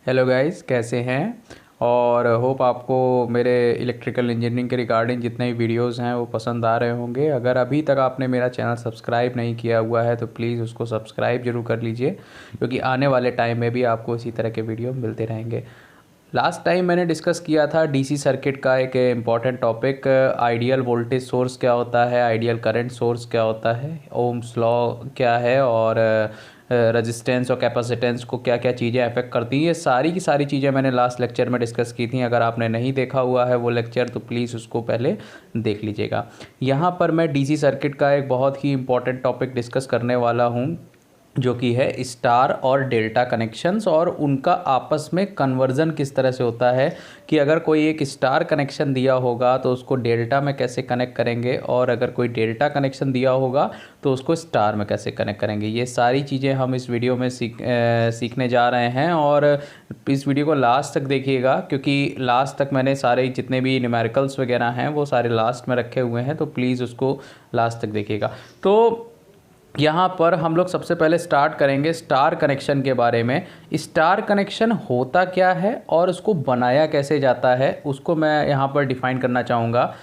Hello guys, कैसे हैं। और होप आपको मेरे इलेक्ट्रिकल इंजीनियरिंग के रिगार्डिंग जितने भी वीडियोस हैं वो पसंद आ रहे होंगे। अगर अभी तक आपने मेरा चैनल सब्सक्राइब नहीं किया हुआ है तो प्लीज़ उसको सब्सक्राइब ज़रूर कर लीजिए, क्योंकि आने वाले टाइम में भी आपको इसी तरह के वीडियो मिलते रहेंगे। लास्ट टाइम मैंने डिस्कस किया था डीसी सर्किट का एक important topic, ideal voltage source क्या होता है, आइडियल करंट सोर्स क्या होता है, ओम्स लॉ क्या है, और रेजिस्टेंस और कैपेसिटेंस को क्या क्या चीज़ें अफेक्ट करती हैं। ये सारी की सारी चीज़ें मैंने लास्ट लेक्चर में डिस्कस की थी। अगर आपने नहीं देखा हुआ है वो लेक्चर तो प्लीज़ उसको पहले देख लीजिएगा। यहाँ पर मैं डीसी सर्किट का एक बहुत ही इम्पॉर्टेंट टॉपिक डिस्कस करने वाला हूँ, जो कि है स्टार और डेल्टा कनेक्शंस और उनका आपस में कन्वर्जन किस तरह से होता है, कि अगर कोई एक स्टार कनेक्शन दिया होगा तो उसको डेल्टा में कैसे कनेक्ट करेंगे, और अगर कोई डेल्टा कनेक्शन दिया होगा तो उसको स्टार में कैसे कनेक्ट करेंगे। ये सारी चीज़ें हम इस वीडियो में सीखने जा रहे हैं। और इस वीडियो को लास्ट तक देखिएगा, क्योंकि लास्ट तक मैंने सारे जितने भी न्यूमेरिकल्स वगैरह हैं वो सारे लास्ट में रखे हुए हैं, तो प्लीज़ उसको लास्ट तक देखिएगा। तो यहाँ पर हम लोग सबसे पहले स्टार्ट करेंगे स्टार कनेक्शन के बारे में। स्टार कनेक्शन होता क्या है और उसको बनाया कैसे जाता है, उसको मैं यहाँ पर डिफ़ाइन करना चाहूँगा।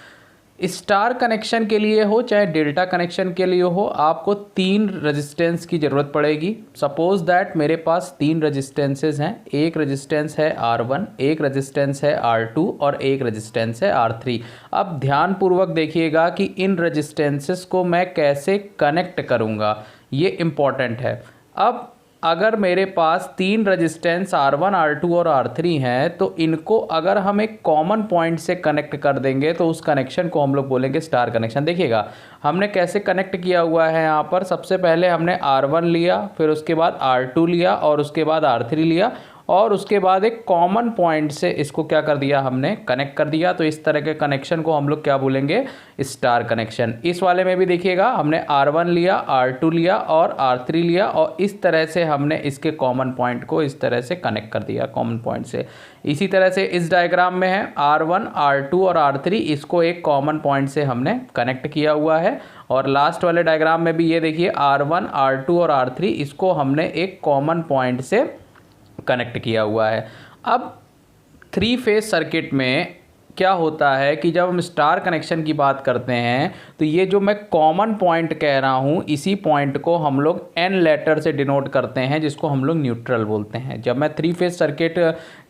स्टार कनेक्शन के लिए हो चाहे डेल्टा कनेक्शन के लिए हो, आपको 3 रेजिस्टेंस की ज़रूरत पड़ेगी। सपोज दैट मेरे पास 3 रेजिस्टेंसेस हैं। एक रेजिस्टेंस है R1, एक रेजिस्टेंस है R2 और एक रेजिस्टेंस है R3। अब ध्यानपूर्वक देखिएगा कि इन रेजिस्टेंसेस को मैं कैसे कनेक्ट करूँगा, ये इम्पॉर्टेंट है। अब अगर मेरे पास 3 रेजिस्टेंस R1, R2 और R3 हैं, तो इनको अगर हम एक कॉमन पॉइंट से कनेक्ट कर देंगे तो उस कनेक्शन को हम लोग बोलेंगे स्टार कनेक्शन। देखिएगा हमने कैसे कनेक्ट किया हुआ है। यहाँ पर सबसे पहले हमने R1 लिया, फिर उसके बाद R2 लिया और उसके बाद R3 लिया, और उसके बाद एक कॉमन पॉइंट से इसको क्या कर दिया, हमने कनेक्ट कर दिया। तो इस तरह के कनेक्शन को हम लोग क्या बोलेंगे, स्टार कनेक्शन। इस वाले में भी देखिएगा हमने R1 लिया, R2 लिया और R3 लिया, और इस तरह से हमने इसके कॉमन पॉइंट को इस तरह से कनेक्ट कर दिया कॉमन पॉइंट से। इसी तरह से इस डायग्राम में है R1, R2 और R3, इसको एक कॉमन पॉइंट से हमने कनेक्ट किया हुआ है। और लास्ट वाले डायग्राम में भी ये देखिए R1, R2 और R3, इसको हमने एक कॉमन पॉइंट से कनेक्ट किया हुआ है। अब 3 फेज सर्किट में क्या होता है कि जब हम स्टार कनेक्शन की बात करते हैं तो ये जो मैं कॉमन पॉइंट कह रहा हूँ, इसी पॉइंट को हम लोग N लेटर से डिनोट करते हैं, जिसको हम लोग न्यूट्रल बोलते हैं। जब मैं 3 फेज सर्किट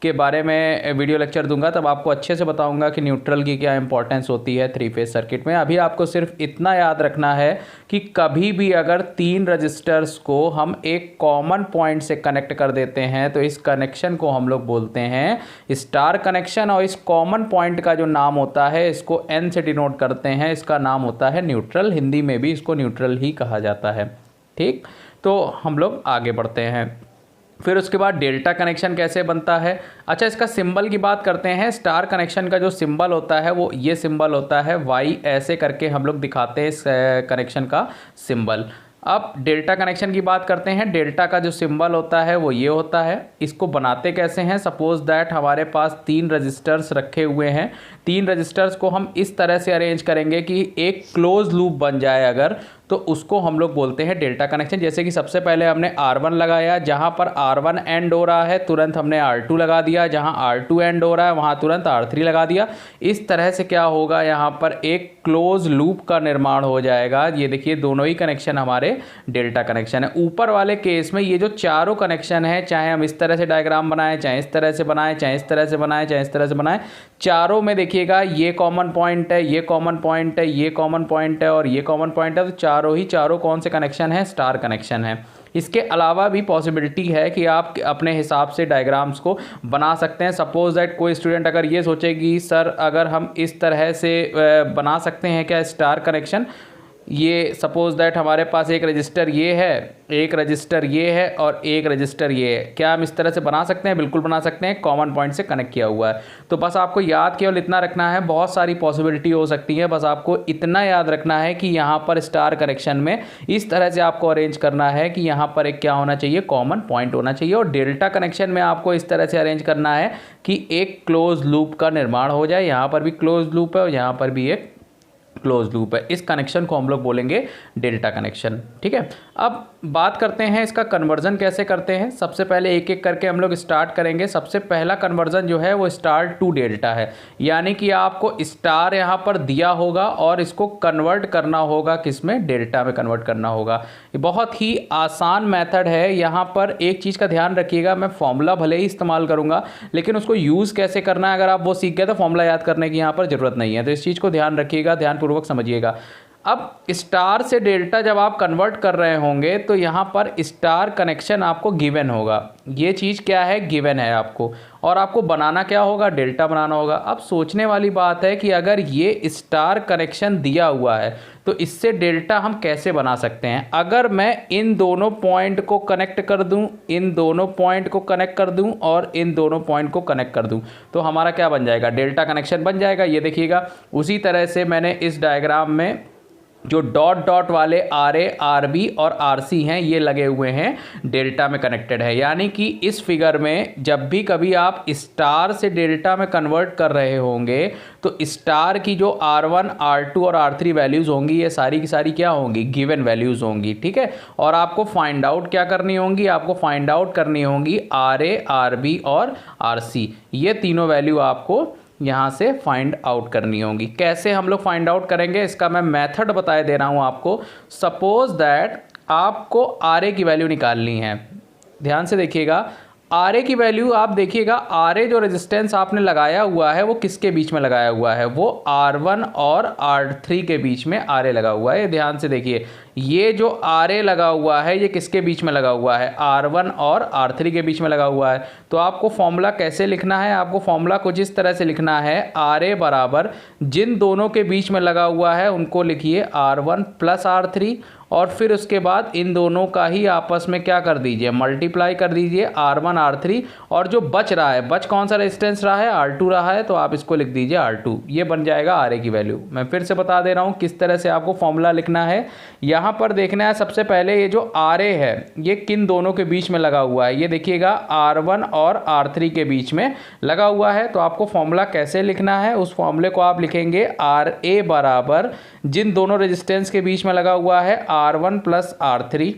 के बारे में वीडियो लेक्चर दूंगा तब आपको अच्छे से बताऊंगा कि न्यूट्रल की क्या इंपॉर्टेंस होती है 3 फेज सर्किट में। अभी आपको सिर्फ इतना याद रखना है कि कभी भी अगर 3 रजिस्टर्स को हम एक कॉमन पॉइंट से कनेक्ट कर देते हैं तो इस कनेक्शन को हम लोग बोलते हैं स्टार कनेक्शन, और इस कॉमन पॉइंट का जो नाम होता है इसको N से डिनोट करते हैं, इसका नाम होता है न्यूट्रल। हिंदी में भी इसको न्यूट्रल ही कहा जाता है। ठीक, तो हम लोग आगे बढ़ते हैं। फिर उसके बाद डेल्टा कनेक्शन कैसे बनता है। अच्छा, इसका सिंबल की बात करते हैं। स्टार कनेक्शन का जो सिंबल होता है वो ये सिंबल होता है Y, ऐसे करके हम लोग दिखाते हैं इस कनेक्शन का सिंबल। अब डेल्टा कनेक्शन की बात करते हैं। डेल्टा का जो सिंबल होता है वो ये होता है। इसको बनाते कैसे हैं, सपोज दैट हमारे पास 3 रजिस्टर्स रखे हुए हैं। 3 रजिस्टर्स को हम इस तरह से अरेंज करेंगे कि एक क्लोज लूप बन जाए अगर, तो उसको हम लोग बोलते हैं डेल्टा कनेक्शन। जैसे कि सबसे पहले हमने R1 लगाया, जहाँ पर R1 एंड हो रहा है तुरंत हमने R2 लगा दिया, जहाँ R2 एंड हो रहा है वहाँ तुरंत R3 लगा दिया। इस तरह से क्या होगा, यहाँ पर एक क्लोज लूप का निर्माण हो जाएगा। ये देखिए दोनों ही कनेक्शन हमारे डेल्टा कनेक्शन है। ऊपर वाले केस में ये जो चारों कनेक्शन है, चाहे हम इस तरह से डायग्राम बनाएं, चाहे इस तरह से बनाएं, चाहे इस तरह से बनाएं, चाहे इस तरह से बनाएं, चारों में देखिएगा ये कॉमन पॉइंट है, ये कॉमन पॉइंट है, ये कॉमन पॉइंट है और ये कॉमन पॉइंट है। तो चारों कौन से कनेक्शन है, स्टार कनेक्शन है। इसके अलावा भी पॉसिबिलिटी है कि आप अपने हिसाब से डायग्राम्स को बना सकते हैं। सपोज दैट कोई स्टूडेंट अगर ये सोचेगी सर अगर हम इस तरह से बना सकते हैं क्या स्टार कनेक्शन, ये सपोज दैट हमारे पास एक रजिस्टर ये है, एक रजिस्टर ये है और एक रजिस्टर ये है, क्या हम इस तरह से बना सकते हैं? बिल्कुल बना सकते हैं, कॉमन पॉइंट से कनेक्ट किया हुआ है। तो बस आपको याद केवल इतना रखना है, बहुत सारी पॉसिबिलिटी हो सकती है, बस आपको इतना याद रखना है कि यहाँ पर स्टार कनेक्शन में इस तरह से आपको अरेंज करना है कि यहाँ पर एक क्या होना चाहिए, कॉमन पॉइंट होना चाहिए। और डेल्टा कनेक्शन में आपको इस तरह से अरेंज करना है कि एक क्लोज लूप का निर्माण हो जाए। यहाँ पर भी क्लोज लूप है और यहाँ पर भी एक क्लोज लूप है। इस कनेक्शन को हम लोग बोलेंगे डेल्टा कनेक्शन। ठीक है, अब बात करते हैं इसका कन्वर्जन कैसे करते हैं। सबसे पहले एक एक करके हम लोग स्टार्ट करेंगे। सबसे पहला कन्वर्जन जो है वो स्टार टू डेल्टा है, यानी कि आपको स्टार यहाँ पर दिया होगा और इसको कन्वर्ट करना होगा, किसमें, डेल्टा में कन्वर्ट करना होगा। ये बहुत ही आसान मेथड है। यहाँ पर एक चीज़ का ध्यान रखिएगा, मैं फॉर्मूला भले ही इस्तेमाल करूँगा लेकिन उसको यूज़ कैसे करना है अगर आप वो सीख गए तो फॉर्मूला याद करने की यहाँ पर ज़रूरत नहीं है। तो इस चीज़ को ध्यान रखिएगा, ध्यानपूर्वक समझिएगा। अब स्टार से डेल्टा जब आप कन्वर्ट कर रहे होंगे तो यहाँ पर स्टार कनेक्शन आपको गिवन होगा। ये चीज़ क्या है, गिवन है आपको, और आपको बनाना क्या होगा, डेल्टा बनाना होगा। अब सोचने वाली बात है कि अगर ये स्टार कनेक्शन दिया हुआ है तो इससे डेल्टा हम कैसे बना सकते हैं। अगर मैं इन दोनों पॉइंट को कनेक्ट कर दूं, इन दोनों पॉइंट को कनेक्ट कर दूं और इन दोनों पॉइंट को कनेक्ट कर दूं तो हमारा क्या बन जाएगा, डेल्टा कनेक्शन बन जाएगा। ये देखिएगा, उसी तरह से मैंने इस डायग्राम में जो डॉट डॉट वाले आर ए, आर बी और आर सी हैं ये लगे हुए हैं, डेल्टा में कनेक्टेड है। यानी कि इस फिगर में जब भी कभी आप स्टार से डेल्टा में कन्वर्ट कर रहे होंगे तो स्टार की जो R1, R2 और R3 वैल्यूज़ होंगी ये सारी की सारी क्या होंगी, गिवन वैल्यूज़ होंगी। ठीक है, और आपको फाइंड आउट क्या करनी होंगी, आपको फाइंड आउट करनी होंगी आर ए, आर बी और आर सी। ये तीनों वैल्यू आपको यहाँ से फाइंड आउट करनी होगी। कैसे हम लोग फाइंड आउट करेंगे इसका मैं मेथड बताए दे रहा हूँ आपको। सपोज दैट आपको आर ए की वैल्यू निकालनी है, ध्यान से देखिएगा। आर ए की वैल्यू आप देखिएगा, आर ए जो रेजिस्टेंस आपने लगाया हुआ है वो किसके बीच में लगाया हुआ है, वो R1 और R3 के बीच में आर ए लगा हुआ है। ध्यान से देखिए, ये जो आर ए लगा हुआ है ये किसके बीच में लगा हुआ है, R1 और R3 के बीच में लगा हुआ है। तो आपको फॉर्मूला कैसे लिखना है, आपको फॉर्मूला कुछ इस तरह से लिखना है, आर ए बराबर जिन दोनों के बीच में लगा हुआ है उनको लिखिए R1 प्लस R3, और फिर उसके बाद इन दोनों का ही आपस में क्या कर दीजिए, मल्टीप्लाई कर दीजिए R1 R3, और जो बच रहा है, बच कौन सा रेजिस्टेंस रहा है, R2 रहा है, तो आप इसको लिख दीजिए R2। ये बन जाएगा आर ए की वैल्यू। मैं फिर से बता दे रहा हूँ किस तरह से आपको फॉर्मूला लिखना है। यहाँ पर देखना है सबसे पहले ये जो आर ए है ये किन दोनों के बीच में लगा हुआ है, ये देखिएगा R1 और R3 के बीच में लगा हुआ है। तो आपको फॉर्मूला कैसे लिखना है, उस फॉर्मूले को आप लिखेंगे आर ए बराबर जिन दोनों रेजिस्टेंस के बीच में लगा हुआ है R1 प्लस R3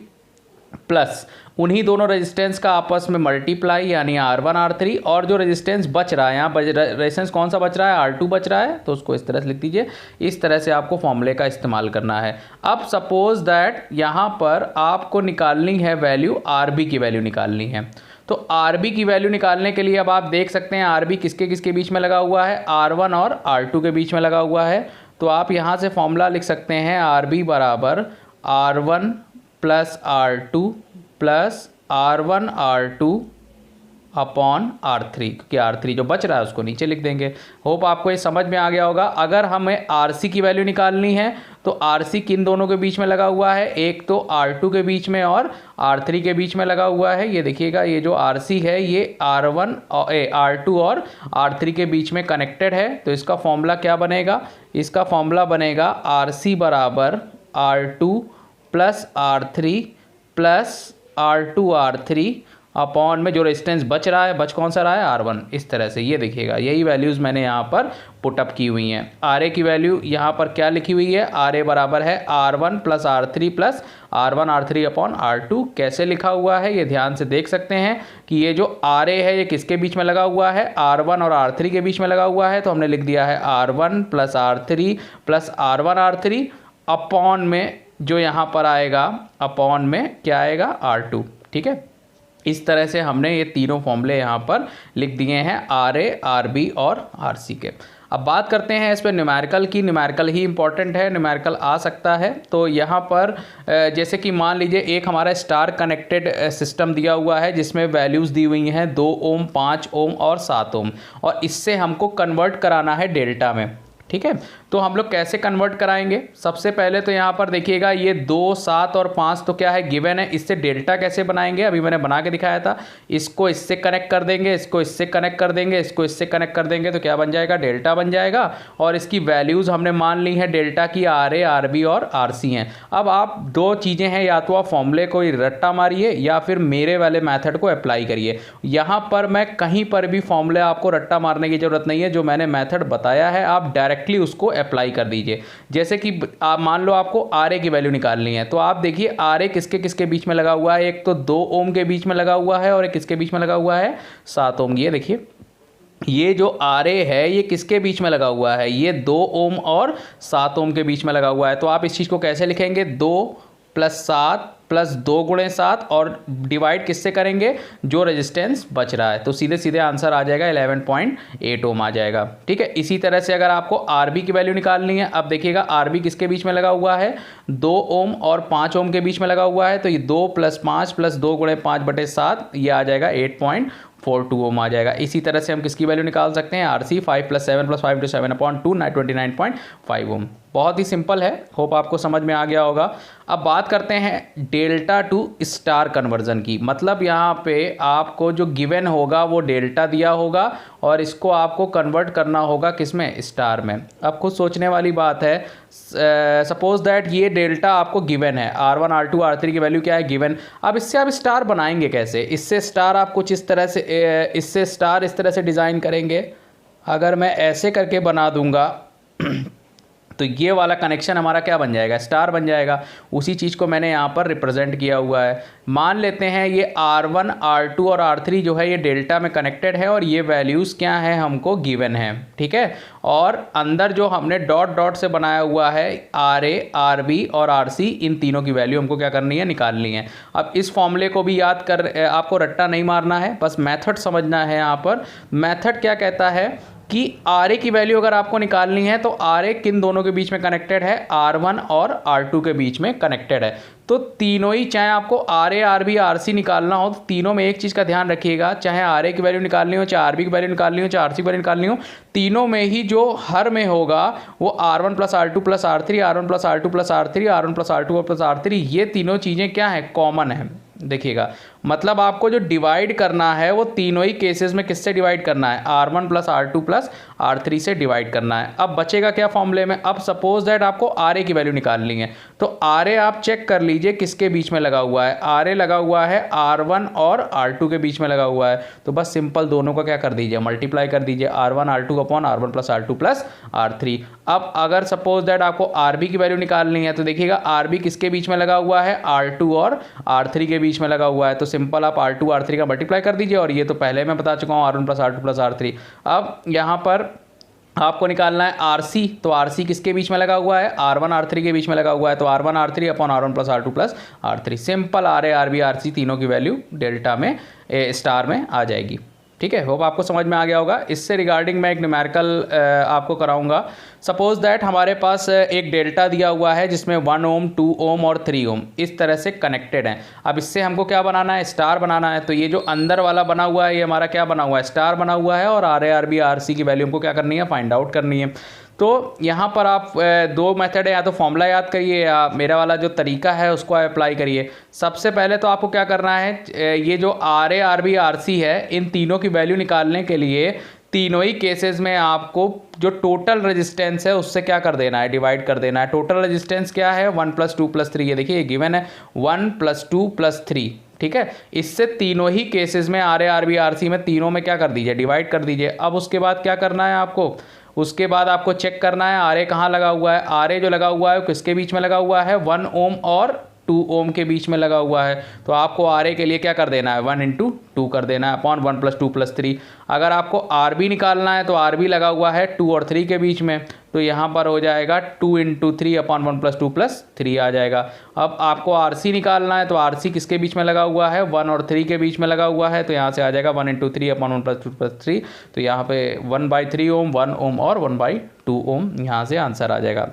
प्लस उन्हीं दोनों रेजिस्टेंस का आपस में मल्टीप्लाई यानी R1 R3, और जो रेजिस्टेंस बच रहा है, यहाँ रेजिस्टेंस कौन सा बच रहा है, R2 बच रहा है, तो उसको इस तरह से लिख दीजिए। इस तरह से आपको फॉर्मूले का इस्तेमाल करना है। अब सपोज दैट यहाँ पर आपको निकालनी है वैल्यू, RB की वैल्यू निकालनी है। तो RB की वैल्यू निकालने के लिए अब आप देख सकते हैं RB किसके किसके बीच में लगा हुआ है, R1 और R2 के बीच में लगा हुआ है। तो आप यहाँ से फॉर्मूला लिख सकते हैं RB बराबर R1 plus R2 plus R1 R2 upon R3, क्योंकि R3 जो बच रहा है उसको नीचे लिख देंगे। होप आपको ये समझ में आ गया होगा। अगर हमें RC की वैल्यू निकालनी है तो RC किन दोनों के बीच में लगा हुआ है, एक तो R2 के बीच में और R3 के बीच में लगा हुआ है। ये देखिएगा, ये जो RC है ये R2 और R3 के बीच में कनेक्टेड है। तो इसका फॉर्मूला क्या बनेगा, इसका फॉर्मूला बनेगा RC बराबर R2 plus R3 plus R2 R3 upon में जो रेजिस्टेंस बच रहा है, बच कौन सा रहा है, R1। इस तरह से ये देखिएगा, यही वैल्यूज़ मैंने यहाँ पर पुटअप की हुई हैं। आर ए की वैल्यू यहाँ पर क्या लिखी हुई है, आर ए बराबर है R1 plus R3 plus R1 R3 upon R2। कैसे लिखा हुआ है ये ध्यान से देख सकते हैं कि ये जो आर ए है ये किसके बीच में लगा हुआ है, R1 और R3 के बीच में लगा हुआ है। तो हमने लिख दिया है R1 plus R3 plus R1 R3 upon में जो यहाँ पर आएगा, अपॉन में क्या आएगा, R2। ठीक है, इस तरह से हमने ये तीनों फॉर्मूले यहाँ पर लिख दिए हैं, आर ए, आर बी और आर सी के। अब बात करते हैं इस पर न्यूमेरिकल की। न्यूमेरिकल ही इंपॉर्टेंट है, न्यूमेरिकल आ सकता है। तो यहाँ पर जैसे कि मान लीजिए एक हमारा स्टार कनेक्टेड सिस्टम दिया हुआ है जिसमें वैल्यूज़ दी हुई हैं 2 ओम, 5 ओम और 7 ओम, और इससे हमको कन्वर्ट कराना है डेल्टा में। ठीक है, तो हम लोग कैसे कन्वर्ट कराएंगे, सबसे पहले तो यहाँ पर देखिएगा ये 2, 7 और 5 तो क्या है, गिवन है। इससे डेल्टा कैसे बनाएंगे, अभी मैंने बना के दिखाया था। इसको इससे कनेक्ट कर देंगे, इसको इससे कनेक्ट कर देंगे, इसको इससे कनेक्ट कर देंगे, तो क्या बन जाएगा, डेल्टा बन जाएगा। और इसकी वैल्यूज़ हमने मान ली है डेल्टा की आर ए, आर बी और आर सी हैं। अब आप दो चीज़ें हैं, या तो आप फॉर्मूले को रट्टा मारिए या फिर मेरे वाले मैथड को अप्लाई करिए। यहाँ पर मैं कहीं पर भी फॉर्मूले आपको रट्टा मारने की ज़रूरत नहीं है। जो मैंने मैथड बताया है आप डायरेक्टली उसको अप्लाई कर दीजिए। जैसे कि आप मान लो आपको RA की वैल्यू निकालनी है, तो आप देखिए RA किसके किसके बीच में लगा हुआ है, एक तो 2 ओम के बीच में लगा हुआ है और एक किसके बीच में लगा हुआ है, 7 ओम। ये देखिए ये जो RA है ये किसके बीच में लगा हुआ है, ये 2 ओम और 7 ओम के बीच में लगा हुआ है। तो आप इस चीज़ को कैसे लिखेंगे, 2 + 7 + 2 × 7 और डिवाइड किससे करेंगे, जो रेजिस्टेंस बच रहा है, तो सीधे सीधे आंसर आ जाएगा 11.8 ओम आ जाएगा। ठीक है, इसी तरह से अगर आपको RB की वैल्यू निकालनी है, अब देखिएगा RB किसके बीच में लगा हुआ है, 2 ओम और 5 ओम के बीच में लगा हुआ है, तो ये 2 + 5 + 2 × 5/7 ये आ जाएगा 8.42 ओम आ जाएगा। इसी तरह से हम किसकी वैल्यू निकाल सकते हैं, RC 5 + 7 + 5 × 7/2 29.5 ओम। बहुत ही सिंपल है, होप आपको समझ में आ गया होगा। अब बात करते हैं डेल्टा टू स्टार कन्वर्जन की। मतलब यहाँ पे आपको जो गिवन होगा वो डेल्टा दिया होगा और इसको आपको कन्वर्ट करना होगा किसमें, स्टार में। अब खुद सोचने वाली बात है, सपोज दैट ये डेल्टा आपको गिवन है, R1 R2 R3 की वैल्यू क्या है, गिवन। अब इससे आप स्टार बनाएंगे कैसे, इससे स्टार आप कुछ इस तरह से इससे स्टार इस तरह से डिज़ाइन करेंगे। अगर मैं ऐसे करके बना दूंगा तो ये वाला कनेक्शन हमारा क्या बन जाएगा, स्टार बन जाएगा। उसी चीज़ को मैंने यहाँ पर रिप्रेजेंट किया हुआ है। मान लेते हैं ये R1 R2 और R3 जो है ये डेल्टा में कनेक्टेड है और ये वैल्यूज़ क्या हैं, हमको गिवन है। ठीक है, और अंदर जो हमने डॉट डॉट से बनाया हुआ है RA RB और RC, इन तीनों की वैल्यू हमको क्या करनी है, निकालनी है। अब इस फॉर्मूले को भी याद कर, आपको रट्टा नहीं मारना है, बस मेथड समझना है। यहाँ पर मेथड क्या कहता है कि RA की वैल्यू अगर आपको निकालनी है तो RA किन दोनों के बीच में कनेक्टेड है, R1 और R2 के बीच में कनेक्टेड है। तो तीनों ही, चाहे आपको RA RB RC निकालना हो तो तीनों में एक चीज़ का ध्यान रखिएगा, चाहे RA की वैल्यू निकालनी हो, चाहे RB की वैल्यू निकालनी हो, चाहे RC की वैल्यू निकालनी हो, तीनों में ही जो हर में होगा वो R1 + R2 + R3, R1 + R2 + R3, R1 + R2 + R3, ये तीनों चीज़ें क्या हैं, कॉमन है। देखिएगा, मतलब आपको जो डिवाइड करना है वो तीनों ही केसेस में किससे डिवाइड करना है, R1 + R2 + R3 से डिवाइड करना है। अब बचेगा क्या फॉर्मूले में, अब सपोज दैट आपको RA की वैल्यू निकालनी है, तो RA आप चेक कर लीजिए किसके बीच में लगा हुआ है, RA लगा हुआ है R1 और R2 के बीच में लगा हुआ है। तो बस सिंपल दोनों का क्या कर दीजिए, मल्टीप्लाई कर दीजिए, R1 R2 / R1 + R2 + R3। अब अगर सपोज दैट आपको RB की वैल्यू निकालनी है, तो देखिएगा RB किसके बीच में लगा हुआ है, R2 और R3 के बीच में लगा हुआ है। तो सिंपल आप R2 R3 का मल्टीप्लाई कर दीजिए, और ये तो पहले मैं बता चुका हूँ, R1 + R2 + R3। अब यहाँ पर आपको निकालना है RC, तो RC किसके बीच में लगा हुआ है, R1 R3 के बीच में लगा हुआ है, तो R1 R3 / R1 + R2 + R3। Simple RA RB RC तीनों की वैल्यू डेल्टा में, स्टार में आ जाएगी। ठीक है, होप आपको समझ में आ गया होगा। इससे रिगार्डिंग मैं एक न्यूमेरिकल आपको कराऊंगा। सपोज दैट हमारे पास एक डेल्टा दिया हुआ है जिसमें 1 ओम 2 ओम और 3 ओम इस तरह से कनेक्टेड हैं। अब इससे हमको क्या बनाना है, स्टार बनाना है। तो ये जो अंदर वाला बना हुआ है ये हमारा क्या बना हुआ है, स्टार बना हुआ है, और RA RB RC की वैल्यू हमको क्या करनी है, फाइंड आउट करनी है। तो यहाँ पर आप दो मेथड है, या तो फॉर्मूला याद करिए या मेरा वाला जो तरीका है उसको अप्लाई करिए। सबसे पहले तो आपको क्या करना है, ये जो RA RB RC है इन तीनों की वैल्यू निकालने के लिए तीनों ही केसेस में आपको जो टोटल रेजिस्टेंस है उससे क्या कर देना है, डिवाइड कर देना है। टोटल रेजिस्टेंस क्या है, 1 + 2 + 3, ये देखिए ये गिवन है 1 + 2 + 3। ठीक है, इससे तीनों ही केसेस में RA RB RC में तीनों में क्या कर दीजिए, डिवाइड कर दीजिए। अब उसके बाद क्या करना है आपको, उसके बाद आपको चेक करना है RA कहाँ लगा हुआ है। RA जो लगा हुआ है किसके बीच में लगा हुआ है, 1 ओम और 2 ओम के बीच में लगा हुआ है। तो आपको RA के लिए क्या कर देना है, 1 × 2 कर देना है, अपॉन 1 + 2 + 3। अगर आपको RB निकालना है तो RB लगा हुआ है 2 और 3 के बीच में, तो यहाँ पर हो जाएगा 2 × 3 अपॉन 1 + 2 + 3 आ जाएगा। अब आपको RC निकालना है तो RC किसके बीच में लगा हुआ है, 1 और 3 के बीच में लगा हुआ है, तो यहाँ से आ जाएगा 1 × 3 अपॉन 1 + 2 + 3। तो यहाँ पे 1/3 ओम, 1 ओम और 1/2 ओम यहाँ से आंसर आ जाएगा।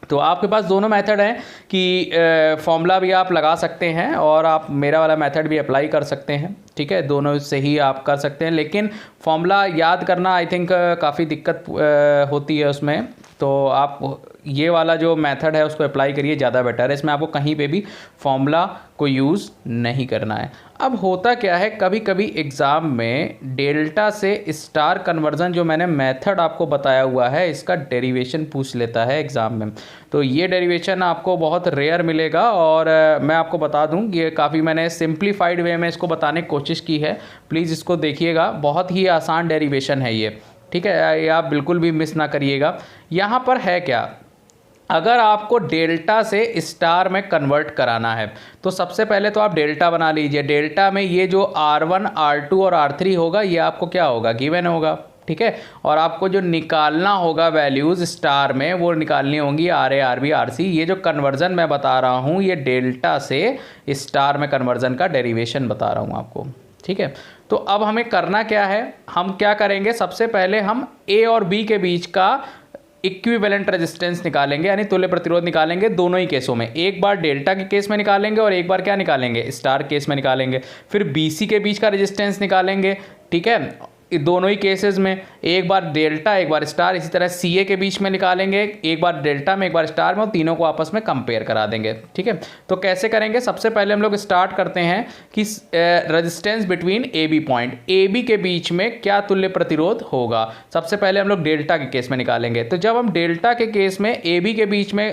तो आपके पास दोनों मेथड हैं कि फॉर्मूला भी आप लगा सकते हैं और आप मेरा वाला मेथड भी अप्लाई कर सकते हैं। ठीक है, दोनों से ही आप कर सकते हैं, लेकिन फॉर्मूला याद करना आई थिंक काफ़ी दिक्कत होती है उसमें। तो आप ये वाला जो मेथड है उसको अप्लाई करिए, ज़्यादा बेटर है। इसमें आपको कहीं पे भी फॉर्मूला को यूज़ नहीं करना है। अब होता क्या है, कभी कभी एग्ज़ाम में डेल्टा से स्टार कन्वर्जन जो मैंने मेथड आपको बताया हुआ है इसका डेरिवेशन पूछ लेता है एग्ज़ाम में। तो ये डेरिवेशन आपको बहुत रेयर मिलेगा, और मैं आपको बता दूं ये काफ़ी मैंने सिंप्लीफाइड वे में इसको बताने की कोशिश की है। प्लीज़ इसको देखिएगा, बहुत ही आसान डेरिवेशन है ये। ठीक है, ये आप बिल्कुल भी मिस ना करिएगा। यहाँ पर है क्या, अगर आपको डेल्टा से स्टार में कन्वर्ट कराना है तो सबसे पहले तो आप डेल्टा बना लीजिए। डेल्टा में ये जो R1, R2 और R3 होगा ये आपको क्या होगा, गिवन होगा, ठीक है। और आपको जो निकालना होगा वैल्यूज़ स्टार में वो निकालनी होंगी RA, RB, RC। ये जो कन्वर्जन मैं बता रहा हूँ ये डेल्टा से स्टार में कन्वर्जन का डेरिवेशन बता रहा हूँ आपको, ठीक है। तो अब हमें करना क्या है, हम क्या करेंगे, सबसे पहले हम A और B के बीच का इक्विवेलेंट रेजिस्टेंस निकालेंगे, यानी तुल्य प्रतिरोध निकालेंगे दोनों ही केसों में। एक बार डेल्टा के केस में निकालेंगे और एक बार क्या निकालेंगे, स्टार केस में निकालेंगे। फिर BC के बीच का रेजिस्टेंस निकालेंगे, ठीक है, दोनों ही केसेस में, एक बार डेल्टा एक बार स्टार। इसी तरह CA के बीच में निकालेंगे, एक बार डेल्टा में एक बार स्टार में, और तीनों को आपस में कंपेयर करा देंगे, ठीक है। तो कैसे करेंगे, सबसे पहले हम लोग स्टार्ट करते हैं कि resistance between AB point, AB के बीच में क्या तुल्य प्रतिरोध होगा। सबसे पहले हम लोग डेल्टा के केस में निकालेंगे। तो जब हम डेल्टा के केस में AB के बीच में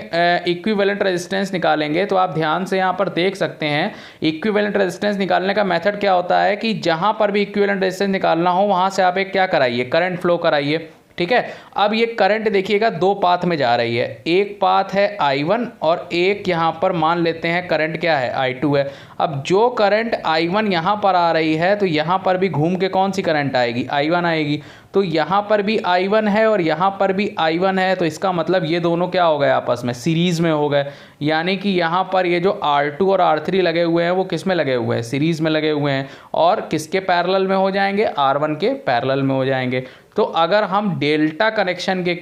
इक्विवेलेंट रेजिस्टेंस निकालेंगे तो आप ध्यान से यहाँ पर देख सकते हैं, इक्विवेलेंट रेजिस्टेंस निकालने का मेथड क्या होता है कि जहाँ पर भी इक्विवेलेंट रेजिस्टेंस निकालना हो वहाँ से आप एक क्या कराइए, करंट फ्लो कराइए, ठीक है। अब ये करंट देखिएगा दो पाथ में जा रही है, एक पाथ है I1 और एक यहाँ पर मान लेते हैं करंट क्या है, I2 है। अब जो करंट I1 यहाँ पर आ रही है तो यहाँ पर भी घूम के कौन सी करंट आएगी, I1 आएगी। तो यहाँ पर भी I1 है और यहाँ पर भी I1 है, तो इसका मतलब ये दोनों क्या हो गए, आपस में सीरीज़ में हो गए। यानी कि यहाँ पर ये जो R2 और R3 लगे हुए हैं वो किस में लगे हुए हैं, सीरीज़ में लगे हुए हैं, और किसके पैरेलल में हो जाएंगे, R1 के पैरेलल में हो जाएंगे। तो अगर हम डेल्टा कनेक्शन के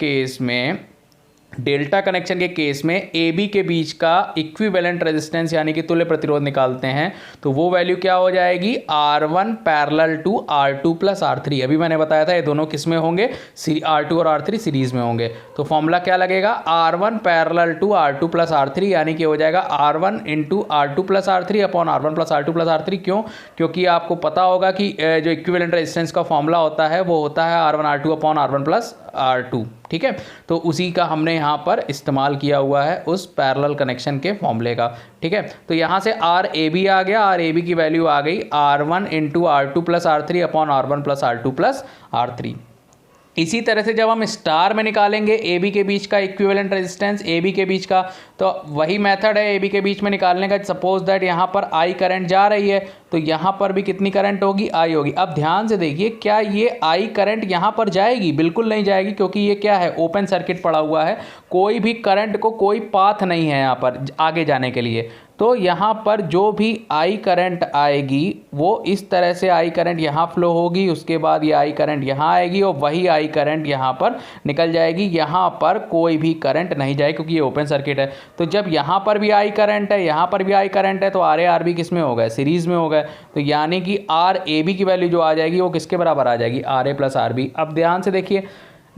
केस में AB के बीच का इक्विवेलेंट रेजिस्टेंस यानी कि तुल्य प्रतिरोध निकालते हैं तो वो वैल्यू क्या हो जाएगी, R1 parallel to R2 plus R3। अभी मैंने बताया था ये दोनों किस में होंगे, R2 और R3 सीरीज में होंगे। तो फॉर्मूला क्या लगेगा, R1 parallel to R2 plus R3, यानी कि हो जाएगा R1 into R2 plus R3 upon R1 plus R2 plus R3। क्यों, क्योंकि आपको पता होगा कि जो इक्विवेलेंट रेजिस्टेंस का फॉर्मूला होता है वो होता है R1 R2 upon R1 plus R2, ठीक है। तो उसी का हमने यहाँ पर इस्तेमाल किया हुआ है उस पैरेलल कनेक्शन के फॉर्मूले का, ठीक है। तो यहाँ से RAB आ गया, RAB की वैल्यू आ गई R1 into R2 plus R3 upon R1 plus R2 plus R3। इसी तरह से जब हम स्टार में निकालेंगे AB के बीच का इक्विवेलेंट रेजिस्टेंस, AB के बीच का, तो वही मेथड है AB के बीच में निकालने का। सपोज दैट यहाँ पर I करंट जा रही है तो यहाँ पर भी कितनी करंट होगी, I होगी। अब ध्यान से देखिए, क्या ये I करंट यहाँ पर जाएगी, बिल्कुल नहीं जाएगी, क्योंकि ये क्या है, ओपन सर्किट पड़ा हुआ है, कोई भी करंट को कोई पाथ नहीं है यहाँ पर आगे जाने के लिए। तो यहाँ पर जो भी I करंट आएगी वो इस तरह से I करंट यहाँ फ्लो होगी, उसके बाद ये I करंट यहाँ आएगी और वही I करंट यहाँ पर निकल जाएगी। यहाँ पर कोई भी करंट नहीं जाएगी क्योंकि ये ओपन सर्किट है। तो जब यहाँ पर भी I करंट है, यहाँ पर भी I करंट है, तो RA RB किस में हो गए, सीरीज़ में हो गए। तो यानी कि RAB की वैल्यू जो आ जाएगी वो किसके बराबर आ जाएगी, RA प्लस RB। अब ध्यान से देखिए,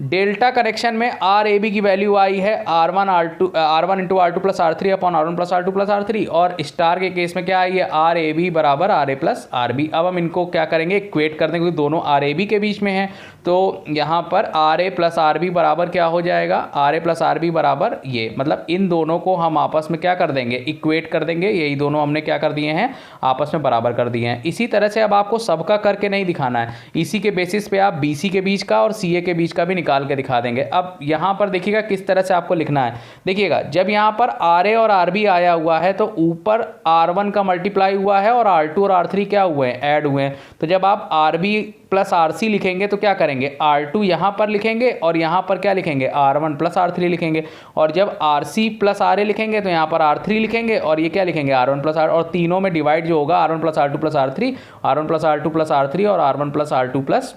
डेल्टा कनेक्शन में RAB की वैल्यू आई है R1 into R2 plus R3 upon R1 plus R2 plus R3, और स्टार के केस में क्या आई है, RAB बराबर RA प्लस RB। अब हम इनको क्या करेंगे, इक्वेट कर देंगे, क्योंकि दोनों RAB के बीच में हैं। तो यहाँ पर RA प्लस RB बराबर क्या हो जाएगा, RA प्लस RB बराबर ये, मतलब इन दोनों को हम आपस में क्या कर देंगे, इक्वेट कर देंगे। यही दोनों हमने क्या कर दिए हैं, आपस में बराबर कर दिए हैं। इसी तरह से अब आपको सबका करके नहीं दिखाना है, इसी के बेसिस पे आप BC के बीच का और CA के बीच का भी निकाल के दिखा देंगे। अब यहाँ पर देखिएगा किस तरह से आपको लिखना है। देखिएगा, जब यहाँ पर RA और RB आया हुआ है तो ऊपर R1 का मल्टीप्लाई हुआ है और R2 और R3 क्या हुए हैं, ऐड हुए हैं। तो जब आप RB प्लस RC लिखेंगे तो क्या करेंगे, R2 यहाँ पर लिखेंगे और यहाँ पर क्या लिखेंगे, R1 प्लस R3 लिखेंगे। और जब RC प्लस RA लिखेंगे तो यहाँ पर R3 लिखेंगे और ये क्या लिखेंगे, R1 प्लस R, और तीनों में डिवाइड जो होगा R1 plus R2 plus R3, R1 plus R2 plus R3 और R1 plus R2 plus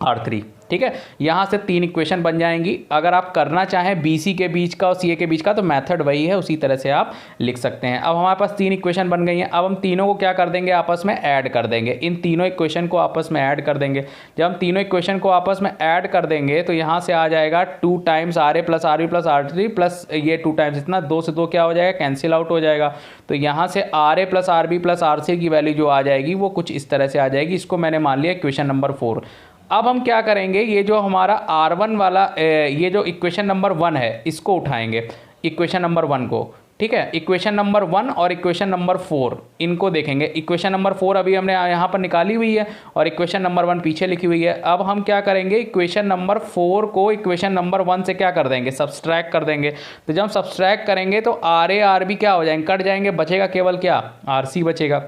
R3, ठीक है। यहाँ से 3 इक्वेशन बन जाएंगी। अगर आप करना चाहें BC के बीच का और CA के बीच का तो मेथड वही है, उसी तरह से आप लिख सकते हैं। अब हमारे पास 3 इक्वेशन बन गई हैं। अब हम तीनों को क्या कर देंगे, आपस में ऐड कर देंगे। इन तीनों इक्वेशन को आपस में ऐड कर देंगे। जब हम तीनों इक्वेशन को आपस में ऐड कर देंगे तो यहाँ से आ जाएगा 2 times RA plus RB plus R3 plus ये 2 टाइम्स, इतना 2 से 2 क्या हो जाएगा, कैंसिल आउट हो जाएगा। तो यहाँ से RA plus RB plus RC की वैल्यू जो आ जाएगी वो कुछ इस तरह से आ जाएगी। इसको मैंने मान लिया इक्वेशन नंबर 4। अब हम क्या करेंगे, ये जो हमारा R1 वाला ये जो इक्वेशन नंबर 1 है इसको उठाएंगे, इक्वेशन नंबर 1 को। ठीक है। इक्वेशन नंबर 1 और इक्वेशन नंबर 4 इनको देखेंगे। इक्वेशन नंबर 4 अभी हमने यहाँ पर निकाली हुई है और इक्वेशन नंबर 1 पीछे लिखी हुई है। अब हम क्या करेंगे, इक्वेशन नंबर 4 को इक्वेशन नंबर 1 से क्या कर देंगे, सब्सट्रैक्ट कर देंगे। तो जब हम सब्सट्रैक्ट करेंगे तो आर ए आर बी क्या हो जाएंगे, कट जाएंगे, बचेगा केवल क्या, आर सी बचेगा।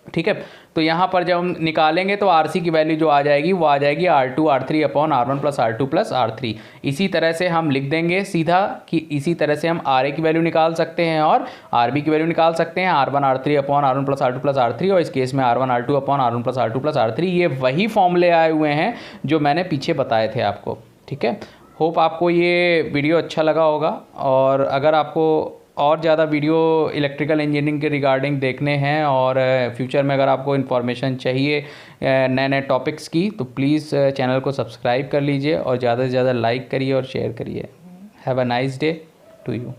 ठीक है। तो यहाँ पर जब हम निकालेंगे तो आर सी की वैल्यू जो आ जाएगी वो आ जाएगी R2 R3 upon R1 plus R2 plus R3। इसी तरह से हम लिख देंगे सीधा कि इसी तरह से हम आर ए की वैल्यू निकाल सकते हैं और आर बी की वैल्यू निकाल सकते हैं, R1 R3 upon R1 plus R2 plus R3, और इस केस में R1 R2 upon R1 plus R2 plus R3। ये वही फॉर्मूले आए हुए हैं जो मैंने पीछे बताए थे आपको। ठीक है। होप आपको ये वीडियो अच्छा लगा होगा, और अगर आपको और ज़्यादा वीडियो इलेक्ट्रिकल इंजीनियरिंग के रिगार्डिंग देखने हैं और फ्यूचर में अगर आपको इन्फॉर्मेशन चाहिए नए नए टॉपिक्स की, तो प्लीज़ चैनल को सब्सक्राइब कर लीजिए और ज़्यादा से ज़्यादा लाइक करिए और शेयर करिए। Have a nice day to you.